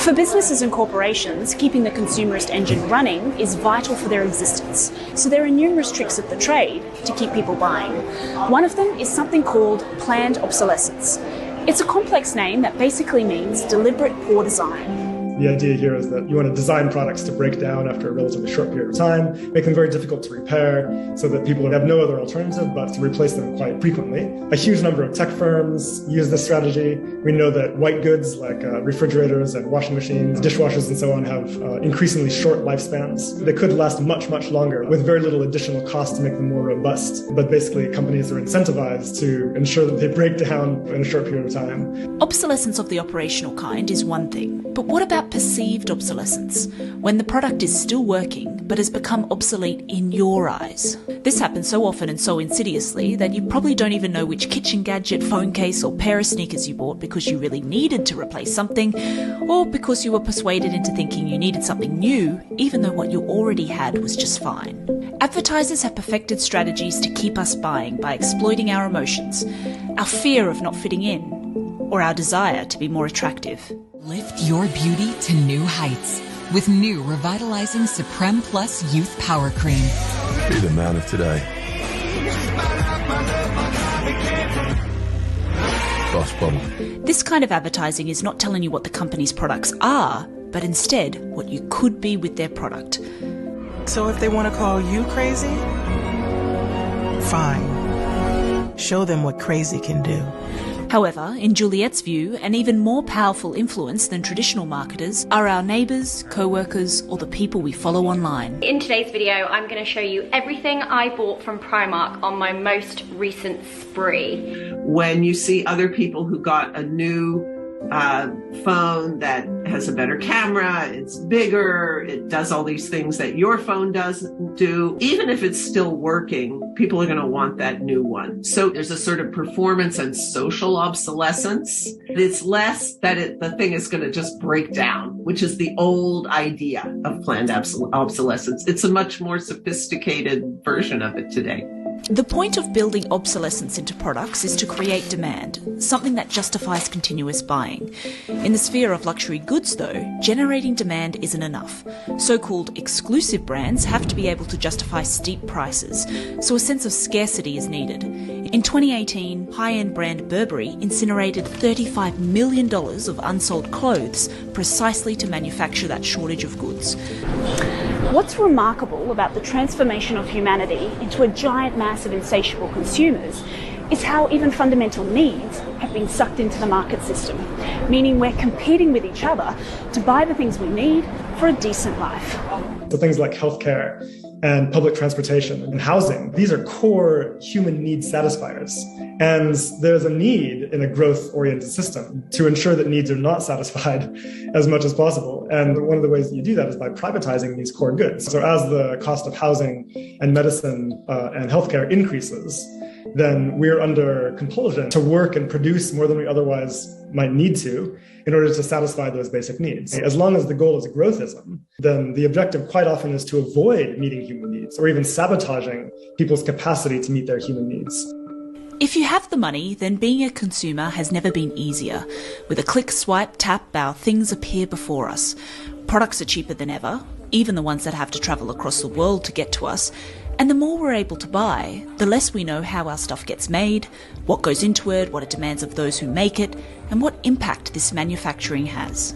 For businesses and corporations, keeping the consumerist engine running is vital for their existence. So there are numerous tricks of the trade to keep people buying. One of them is something called planned obsolescence. It's a complex name that basically means deliberate poor design. The idea here is that you want to design products to break down after a relatively short period of time, make them very difficult to repair so that people have no other alternative but to replace them quite frequently. A huge number of tech firms use this strategy. We know that white goods like refrigerators and washing machines, dishwashers and so on have increasingly short lifespans. They could last much, much longer with very little additional cost to make them more robust. But basically companies are incentivized to ensure that they break down in a short period of time. Obsolescence of the operational kind is one thing, but what about perceived obsolescence, when the product is still working but has become obsolete in your eyes? This happens so often and so insidiously that you probably don't even know which kitchen gadget, phone case or pair of sneakers you bought because you really needed to replace something, or because you were persuaded into thinking you needed something new even though what you already had was just fine. Advertisers have perfected strategies to keep us buying by exploiting our emotions, our fear of not fitting in, or our desire to be more attractive. Lift your beauty to new heights with new revitalizing Supreme Plus Youth Power Cream. Be the man of today. Boss Bubble. This kind of advertising is not telling you what the company's products are, but instead what you could be with their product. So if they want to call you crazy, fine. Show them what crazy can do. However, in Juliet's view, an even more powerful influence than traditional marketers are our neighbours, co-workers, or the people we follow online. In today's video, I'm going to show you everything I bought from Primark on my most recent spree. When you see other people who got a new phone that has a better camera, it's bigger, it does all these things that your phone doesn't do. Even if it's still working, people are going to want that new one. So there's a sort of performance and social obsolescence. It's less that the thing is going to just break down, which is the old idea of planned obsolescence. It's a much more sophisticated version of it today. The point of building obsolescence into products is to create demand, something that justifies continuous buying. In the sphere of luxury goods, though, generating demand isn't enough. So-called exclusive brands have to be able to justify steep prices, so a sense of scarcity is needed. In 2018, high-end brand Burberry incinerated $35 million of unsold clothes precisely to manufacture that shortage of goods. What's remarkable about the transformation of humanity into a giant mass of insatiable consumers is how even fundamental needs have been sucked into the market system, meaning we're competing with each other to buy the things we need for a decent life. So things like healthcare and public transportation and housing, these are core human needs satisfiers. And there's a need in a growth-oriented system to ensure that needs are not satisfied as much as possible. And one of the ways that you do that is by privatizing these core goods. So as the cost of housing and medicine and healthcare increases, then we're under compulsion to work and produce more than we otherwise might need to in order to satisfy those basic needs. As long as the goal is growthism, then the objective quite often is to avoid meeting human needs or even sabotaging people's capacity to meet their human needs. If you have the money, then being a consumer has never been easier. With a click, swipe, tap, our things appear before us. Products are cheaper than ever, even the ones that have to travel across the world to get to us. And the more we're able to buy, the less we know how our stuff gets made, what goes into it, what it demands of those who make it, and what impact this manufacturing has.